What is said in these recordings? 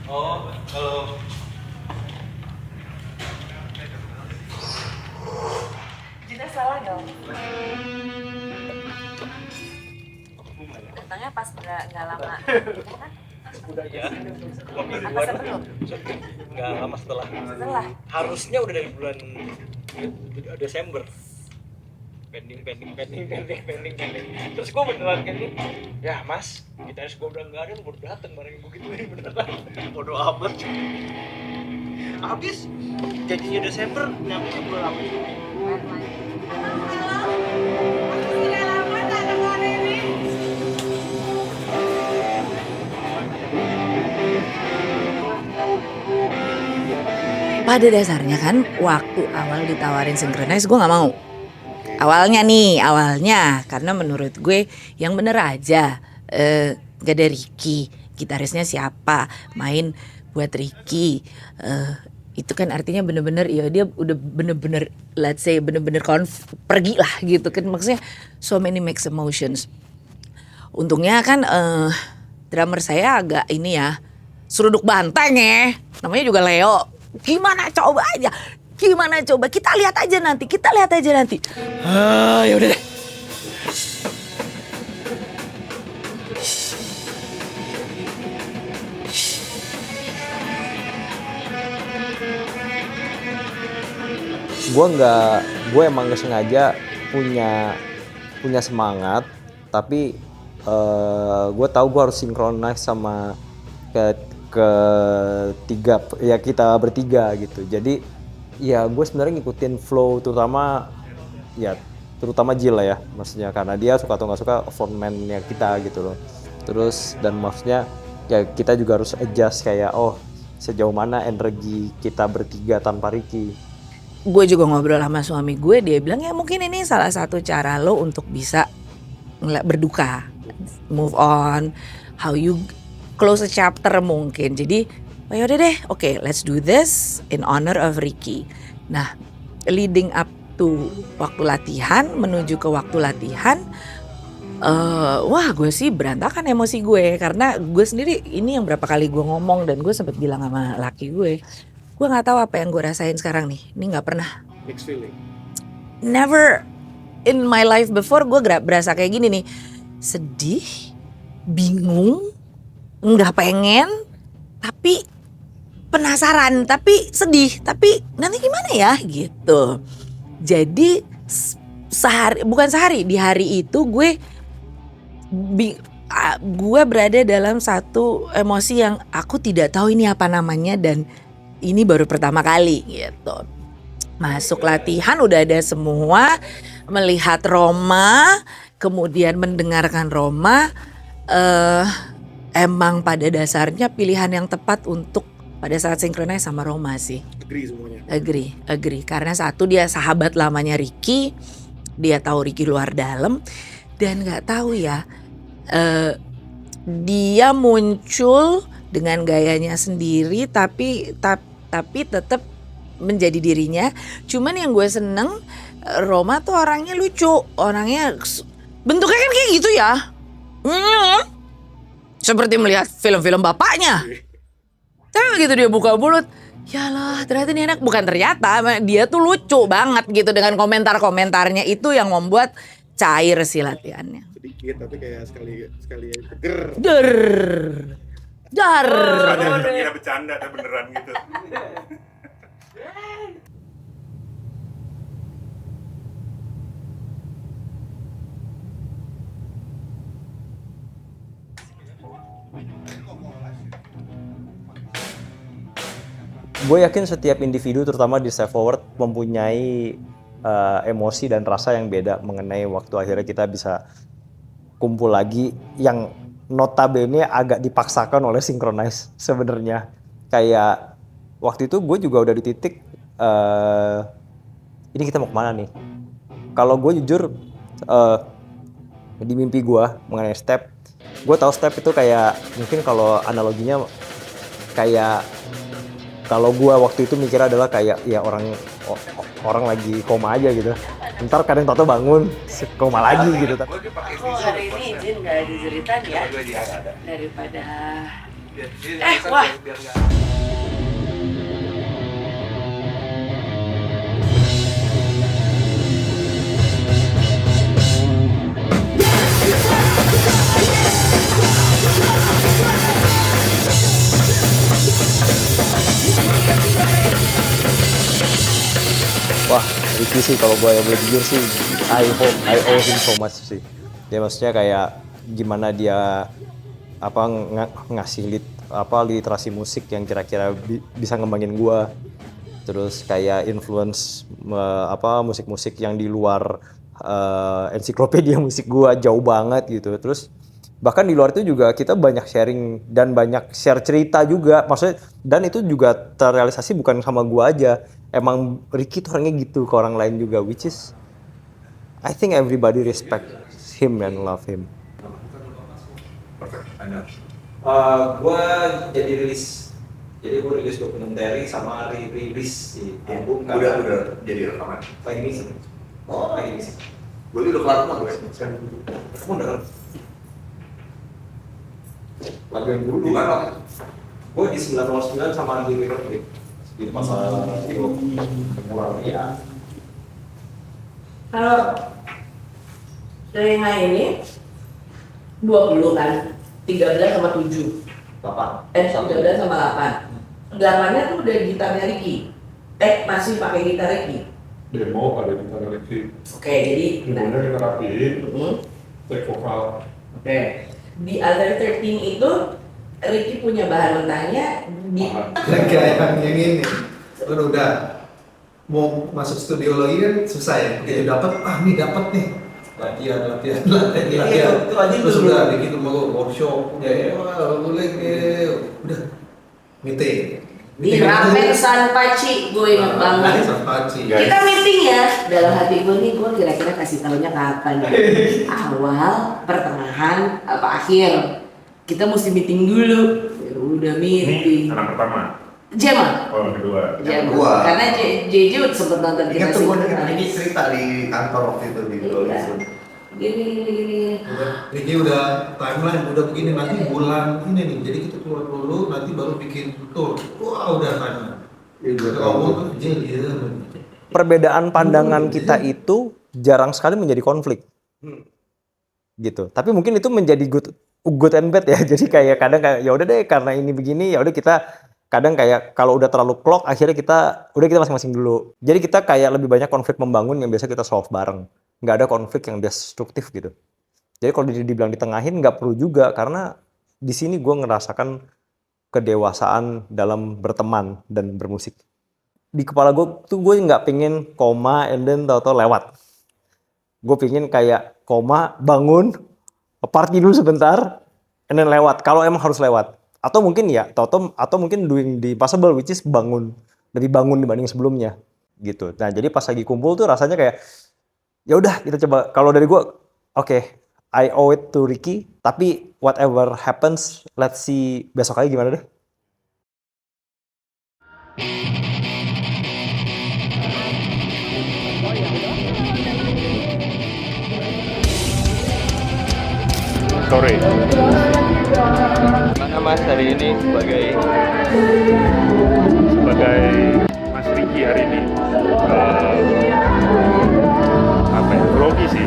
Oh, kalau Jina salah dong. Datangnya pas nggak lama. udah ya, Apa sebelum? nggak lama setelah. Setelah. Harusnya udah dari bulan Desember. Pending. Terus gue beneran kayak gini, ya mas, gitaris gue udah nggak ada, lu baru dateng bareng gue gituin beneran. Bodoh amat. Habis janjinya Desember, nyampe bulan apa? Pada dasarnya kan waktu awal ditawarin Synchronize gue nggak mau. Awalnya karena menurut gue yang bener aja, gak ada Ricky, gitarisnya siapa, main buat Ricky, itu kan artinya bener-bener ya dia udah bener-bener let's say bener-bener pergi lah gitu kan, maksudnya so many mixed emotions. Untungnya kan drummer saya agak ini ya, seruduk banteng ya, namanya juga Leo. Gimana coba aja, kita lihat aja nanti. Ya udah deh. Gue emang nggak sengaja punya semangat, tapi gue tahu gue harus sinkronis sama tiga ya, kita bertiga gitu. Jadi ya gue sebenarnya ngikutin flow, terutama Jill lah ya, maksudnya karena dia suka atau nggak suka frontman-nya kita gitu loh. Terus dan maksudnya ya kita juga harus adjust kayak sejauh mana energi kita bertiga tanpa Ricky. Gue juga ngobrol sama suami gue, dia bilang ya mungkin ini salah satu cara lo untuk bisa berduka, move on, how you close a chapter mungkin. Jadi yaudah deh, oke, let's do this in honor of Ricky. Nah, leading up to waktu latihan, menuju ke waktu latihan, wah gue sih berantakan emosi gue, karena gue sendiri ini yang berapa kali gue ngomong dan gue sempat bilang sama laki gue nggak tahu apa yang gue rasain sekarang nih. Ini nggak pernah. Mixed feeling. Never in my life before gue berasa kayak gini nih. Sedih, bingung, nggak pengen, tapi penasaran, tapi sedih, tapi nanti gimana ya gitu. Jadi di hari itu gue berada dalam satu emosi yang aku tidak tahu ini apa namanya, dan ini baru pertama kali gitu. Masuk latihan udah ada semua, melihat Roma, kemudian mendengarkan Roma, emang pada dasarnya pilihan yang tepat untuk pada saat Synchronize sama Roma sih. Agree semuanya. Agree. Karena satu, dia sahabat lamanya Ricky, dia tahu Ricky luar dalam, dan nggak tahu ya, dia muncul dengan gayanya sendiri, tapi tetap menjadi dirinya. Cuman yang gue seneng, Roma tuh orangnya lucu, orangnya bentuknya kan kayak gitu ya, seperti melihat film-film bapaknya. Tapi begitu dia buka mulut, yalah ternyata ini enak. Bukan ternyata, dia tuh lucu banget gitu dengan komentar-komentarnya, itu yang membuat cair sih latihannya. Sedikit tapi kayak sekali Dar. Kira bercanda atau beneran gitu. Gue yakin setiap individu, terutama di Step Forward, mempunyai emosi dan rasa yang beda mengenai waktu akhirnya kita bisa kumpul lagi, yang notabene agak dipaksakan oleh Synchronize sebenarnya. Kayak waktu itu gue juga udah di titik ini kita mau kemana nih. Kalau gue jujur, di mimpi gue mengenai Step, gue tahu Step itu kayak, mungkin kalau analoginya kayak, kalau gue waktu itu mikirnya adalah kayak ya orang lagi koma aja gitu. Ntar kadang tau bangun koma lagi gitu. Hari ini izin gak ada cerita ya, daripada Wah. Wah, Ricky sih kalau gue yang boleh jujur sih, I owe him so much sih. Dia maksudnya kayak gimana dia ngasih literasi musik yang kira-kira bisa ngembangin gue. Terus kayak influence musik-musik yang di luar ensiklopedia musik gue jauh banget gitu. Terus bahkan di luar itu juga kita banyak sharing dan banyak share cerita juga, maksudnya, dan itu juga terrealisasi bukan sama gua aja, emang Ricky tuh orangnya gitu ke orang lain juga, which is I think everybody respect him and love him. Gua jadi rilis dokumenter sama rilis di album. Udah jadi rekaman. Lagi ini sih. Oh, lagi ini sih. Gue udah kelar gue. Kamu udah lagu yang dulu kan? Gue di 909 sama di Mirror di pasal video kurang ya. Kalau telinga ini 20 kan, 13 sama 7. 13 sama 8. 8-nya tuh udah gitarnya Ricky. Masih pakai gitar Ricky. Demo ada gitar Ricky. Oke, jadi Demonya kita rapiin, take vokal. Oke. Di Other 13 itu Ricky punya bahan mentahnya di Kayak yang ini, udah mau masuk studio lagi kan susah ya. Begitu dapat, nih dapat nih. Latihan. Itu aja Terus dulu. udah begitu mau workshop, boleh udah meeting. di Ramen Sanpaci, gue inget banget. Sanpaci. Kita meeting ya, dalam hati gue nih, gue kira-kira kasih tahunya kapan ya? Awal, pertengahan, apa akhir? Kita mesti meeting dulu. Ya udah meeting. Ini anak pertama. Jema. Oh, yang kedua. Jema. kedua. Karena JJ udah sempet nonton kita Ingat tuh gue sih. ini cerita di kantor waktu itu di Iya. Gini. Ini udah timeline, udah begini nanti bulan ini nih. Jadi kita keluar dulu, nanti baru bikin tour. Wah udah timeline. Kita ngomong tuh jadi. Perbedaan pandangan kita itu jarang sekali menjadi konflik. Gitu. Tapi mungkin itu menjadi good and bad ya. Jadi kayak kadang kayak ya udah deh karena ini begini, ya udah kita kadang kayak kalau udah terlalu klok akhirnya kita masing-masing dulu. Jadi kita kayak lebih banyak konflik membangun yang biasa kita solve bareng. Nggak ada konflik yang destruktif gitu. Jadi kalau dibilang ditengahin nggak perlu juga karena di sini gue ngerasakan kedewasaan dalam berteman dan bermusik. Di kepala gue tuh gue nggak pengen koma and then tau-tau lewat. Gue pengen kayak koma, bangun, party dulu sebentar, and then lewat. Kalau emang harus lewat. Atau mungkin ya, atau mungkin doing the impossible, which is lebih bangun dibanding sebelumnya. Gitu. Nah jadi pas lagi kumpul tuh rasanya kayak, ya udah kita coba. Kalau dari gue, oke, I owe it to Ricky. Tapi whatever happens, let's see besok aja gimana deh. Sore. Gimana Mas hari ini sebagai Mas Ricky hari ini grogi sih,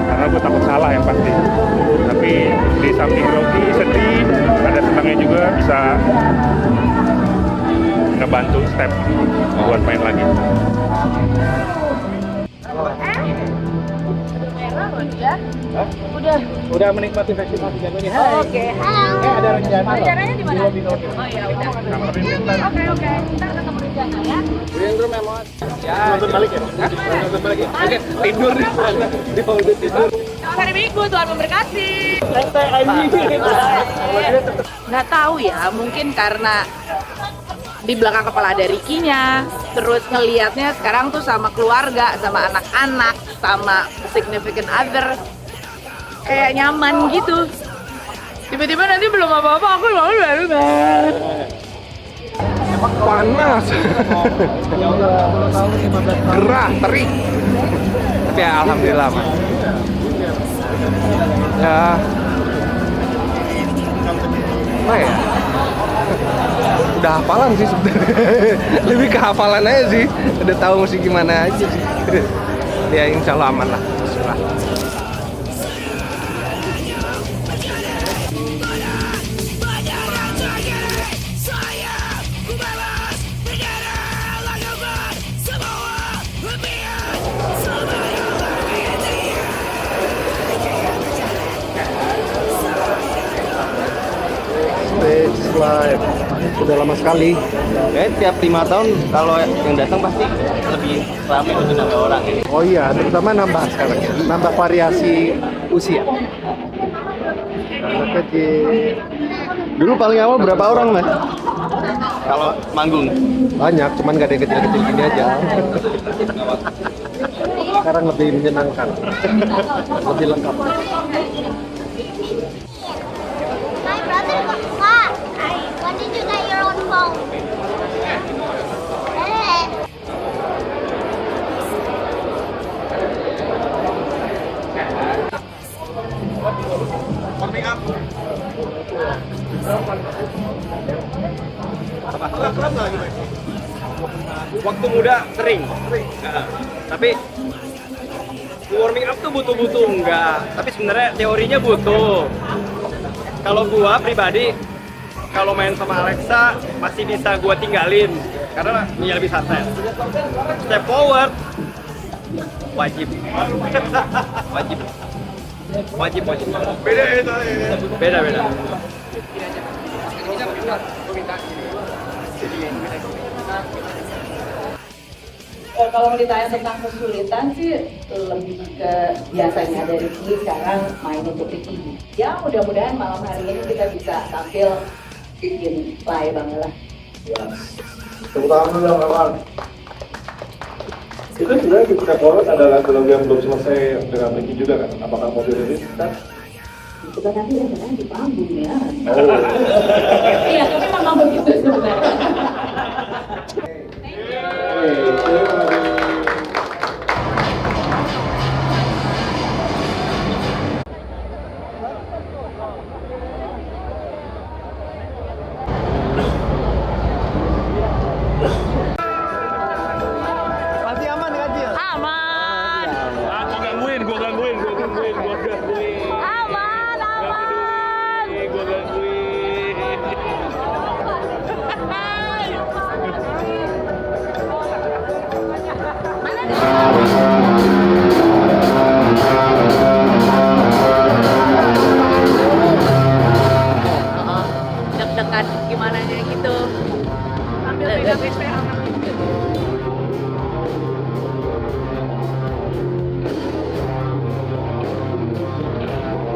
karena gue takut salah yang pasti. Tapi di samping grogi, sedih, ada senangnya juga bisa ngebantu step buat main lagi. Udah menikmati festival Tiga ini. Oke, halo. Ada rencana. Rencananya di mana? Di lobby. Oh ya udah. Oke. Kita ketemu di sana ya. Green room emang. Ya. Nonton balik ya? Nonton balik ya? Oke, tidur di sana. Di hall tidur. Selamat hari Minggu, Tuhan memberkati. Santai anjing. Nggak tahu ya, mungkin karena di belakang kepala ada Ricky-nya, terus ngelihatnya sekarang tuh sama keluarga, sama anak-anak, sama significant other, kayak nyaman gitu. Tiba-tiba nanti belum apa-apa, aku lalu Panas. Gerah, terik. Tapi ya, alhamdulillah Mas. Ya. Apa ya? Udah hafalan sih sebenarnya. Lebih ke hafalan aja sih. Udah tahu mesti gimana aja sih. Ya insya Allah aman lah. Bismillah. Stage live udah lama sekali. Tiap 5 tahun kalau yang datang pasti lebih ramai untuk nambah orang ya. Oh iya, terutama nambah sekarang ya. Nambah variasi usia. Anak kecil. Dulu paling awal berapa orang, Mas? Kalau manggung? Banyak, cuman gak ada yang kecil-kecil gini aja. Sekarang lebih menyenangkan. Lebih lengkap. My brother got caught. Why did you get your own phone? Warming up. Waktu muda sering. Tapi warming up tuh butuh enggak. Tapi sebenarnya teorinya butuh. Kalau gua pribadi kalau main sama Alexa masih bisa gua tinggalin karena dia lebih santai. Step forward wajib. Wajib. Beda itu. Beda. Kalau ditanya tentang kesulitan sih lebih ke biasanya dari Ricky sekarang main untuk Ricky. Ya mudah-mudahan malam hari ini kita bisa tampil bikin play banget lah. Tepuk tangan dulu dong, kawan. Itu sebenarnya di Step Forward ada lagu-lagu yang belum selesai dengan Ricky juga kan? Apakah mau dirilis kan? Itu kan nanti yang di panggung ya. Oh. Iya, tapi memang begitu sebenarnya. Masih aman kan, Cil? Aman. Gua gangguin. Aman. Gua gangguin. Deg-degan gimana nya gitu. Ambil pegang SPA.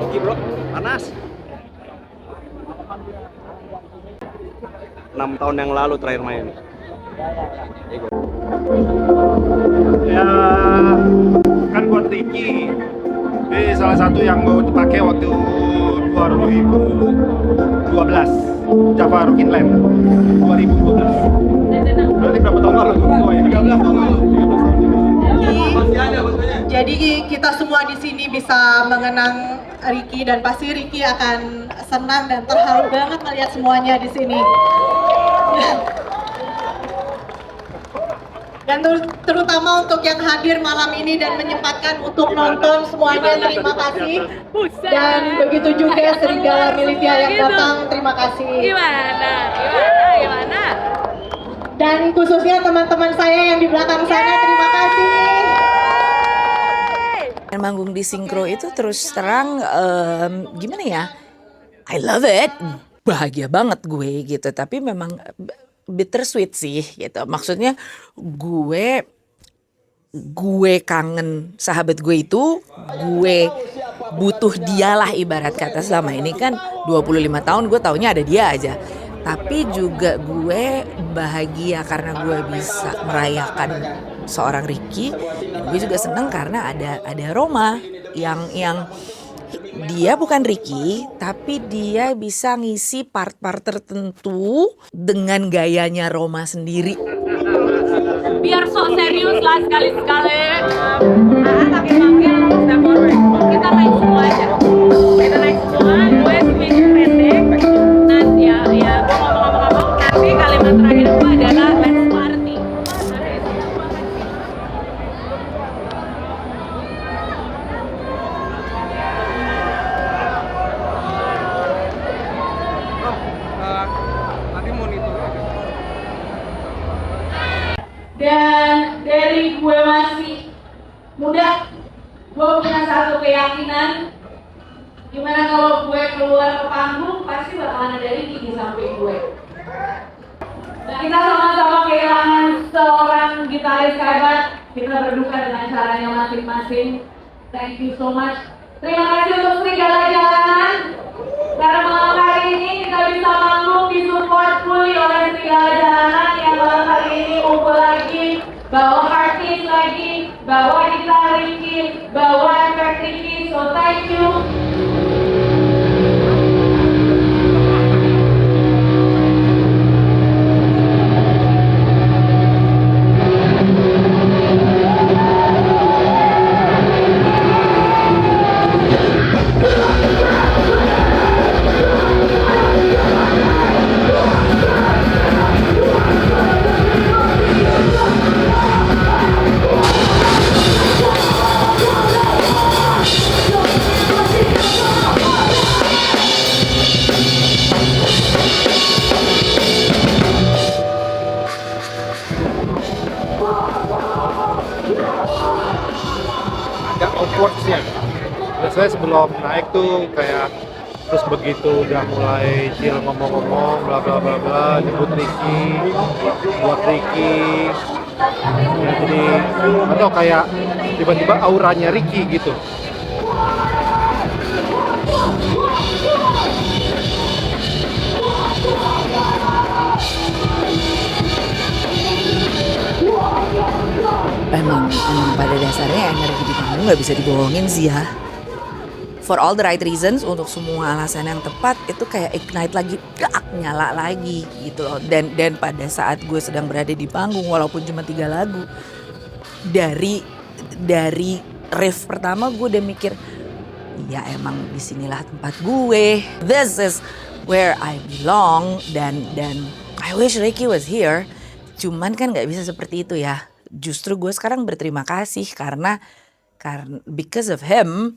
Oke bro, panas. 6 tahun yang lalu terakhir main. Ya, kan buat Ricky. Ini salah satu yang mau dipakai waktu 2012 Java Rockin' Land 2012. Berarti berapa tahun lalu? 13 tahun lalu. Jadi kita semua di sini bisa mengenang Ricky dan pasti Ricky akan senang dan terharu banget melihat semuanya di sini. Dan terutama untuk yang hadir malam ini dan menyempatkan untuk nonton semuanya, terima kasih. Dan begitu juga Serigala Militia yang datang, terima kasih. Gimana? Dan khususnya teman-teman saya yang di belakang sana, terima kasih. Dan manggung di Sinkro itu terus terang gimana ya, I love it, bahagia banget gue gitu. Tapi memang bittersweet sih gitu. Maksudnya gue kangen sahabat gue itu, gue butuh dialah ibarat kata. Selama ini kan 25 tahun gue taunya ada dia aja. Tapi juga gue bahagia karena gue bisa merayakan seorang Ricky. Dan gue juga seneng karena ada Roma yang dia bukan Ricky, tapi dia bisa ngisi part-part tertentu dengan gayanya Roma sendiri. Biar sok serius lah sekali-sekali. Panggil Step Forward. Kita naik semua aja. Gue speech pendek. Nanti muda, gue punya satu keyakinan, gimana kalau gue keluar ke panggung pasti bakalan ada Ricky di samping gue. Dan kita sama-sama kehilangan seorang gitaris hebat. Kita berduka dengan caranya masing-masing. Thank you so much. Terima kasih untuk Serigala Jalanan. Karena malam hari ini kita bisa manggung disupport fully oleh Serigala Jalanan yang malam hari ini kumpul lagi, bawa artis lagi, bawa gitar Ricky, bawa efek Ricky. So thank you. Agak awkward sih ya. Biasanya sebelum naik tuh kayak terus begitu udah mulai chill ngomong-ngomong bla bla bla bla, nyebut Ricky, buat Ricky, ya, jadi atau kayak tiba-tiba auranya Ricky gitu. Emang pada dasarnya energi di panggung nggak bisa dibohongin sih ya. For all the right reasons, untuk semua alasan yang tepat, itu kayak ignite lagi, nyala lagi gitu loh. Dan pada saat gue sedang berada di panggung, walaupun cuma 3 lagu, dari riff pertama gue udah mikir, ya emang disinilah tempat gue. This is where I belong. Dan I wish Ricky was here. Cuman kan nggak bisa seperti itu ya. Justru gue sekarang berterima kasih karena because of him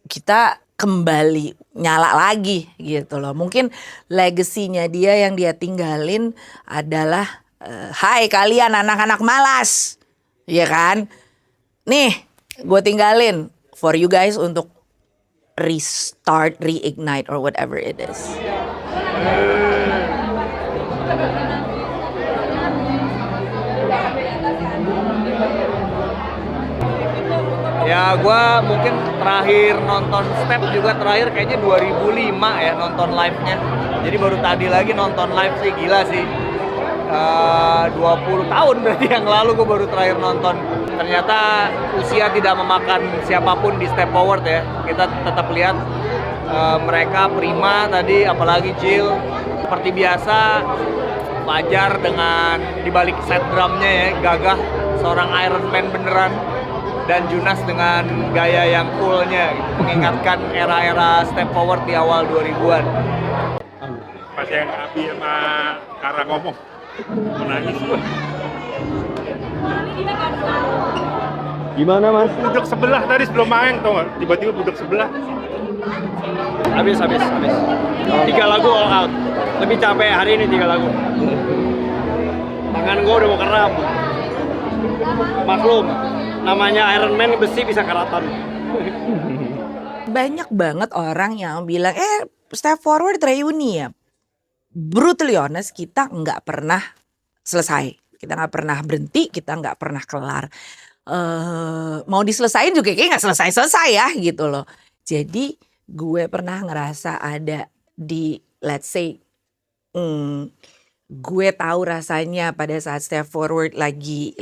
kita kembali nyala lagi gitu loh. Mungkin legasinya dia yang dia tinggalin adalah hai kalian anak-anak malas, ya kan? Nih gue tinggalin for you guys untuk restart, reignite or whatever it is. Ya gue mungkin terakhir nonton Step juga terakhir kayaknya 2005 ya nonton live-nya. Jadi baru tadi lagi nonton live sih, gila sih. 20 tahun berarti yang lalu gue baru terakhir nonton. Ternyata usia tidak memakan siapapun di Step Forward ya. Kita tetap lihat mereka prima tadi, apalagi Jill. Seperti biasa Fajar dengan dibalik set drumnya ya, gagah, seorang Iron Man beneran. Dan Junas dengan gaya yang coolnya, mengingatkan era-era Step Forward di awal 2000-an. Pas yang Abi sama Kara ngomong, menangis. Gimana mas? Duduk sebelah tadi sebelum main, tau gak? Tiba-tiba duduk sebelah. Habis. 3 lagu all out. Lebih capek hari ini 3 lagu. Tangan gue udah mau kram. Maklum, namanya Iron Man besi bisa karatan. Banyak banget orang yang bilang, Step Forward reuni ya. Brutally honest, kita nggak pernah selesai. Kita nggak pernah berhenti, kita nggak pernah kelar. Mau diselesain juga kayak nggak selesai-selesai ya gitu loh. Jadi gue pernah ngerasa ada di, let's say, gue tahu rasanya pada saat Step Forward lagi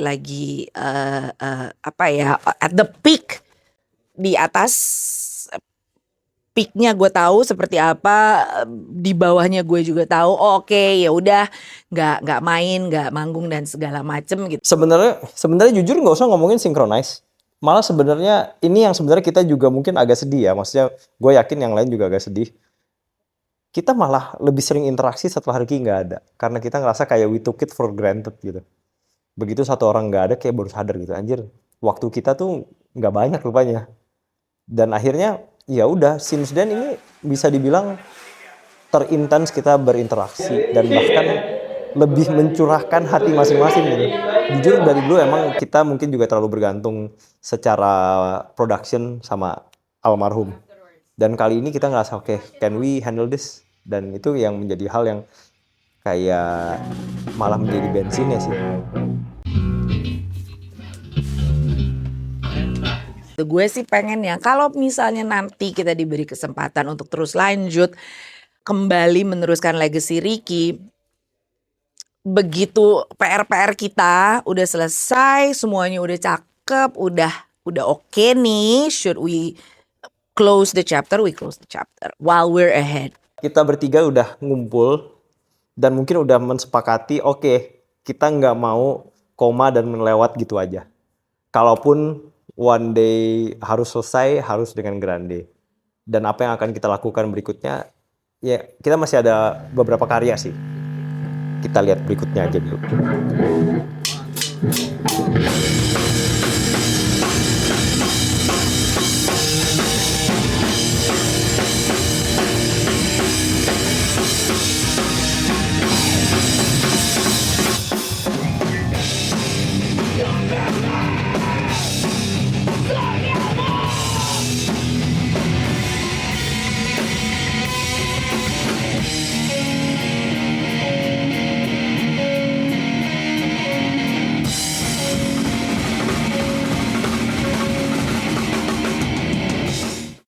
at the peak, di atas peaknya gue tahu seperti apa, di bawahnya gue juga tahu. Oke, ya udah nggak main, nggak manggung dan segala macem gitu. Sebenarnya jujur nggak usah ngomongin synchronize. Malah sebenarnya ini yang sebenarnya kita juga mungkin agak sedih ya. Maksudnya gue yakin yang lain juga agak sedih. Kita malah lebih sering interaksi setelah Ricky nggak ada. Karena kita ngerasa kayak we took it for granted gitu. Begitu satu orang nggak ada kayak baru sadar gitu. Anjir, waktu kita tuh nggak banyak rupanya. Dan akhirnya ya udah, since then ini bisa dibilang terintens kita berinteraksi. Dan bahkan lebih mencurahkan hati masing-masing gitu. Jujur dari dulu emang kita mungkin juga terlalu bergantung secara production sama almarhum. Dan kali ini kita ngerasa oke, can we handle this? Dan itu yang menjadi hal yang kayak malah menjadi bensinnya sih. Gue sih pengen ya kalau misalnya nanti kita diberi kesempatan untuk terus lanjut kembali meneruskan legacy Ricky, begitu PR-PR kita udah selesai, semuanya udah cakep, udah oke nih, should we close the chapter? We close the chapter while we're ahead. Kita bertiga udah ngumpul dan mungkin udah mensepakati oke, kita nggak mau koma dan melewat gitu aja. Kalaupun one day harus selesai, harus dengan grande. Dan apa yang akan kita lakukan berikutnya, ya kita masih ada beberapa karya sih. Kita lihat berikutnya aja dulu.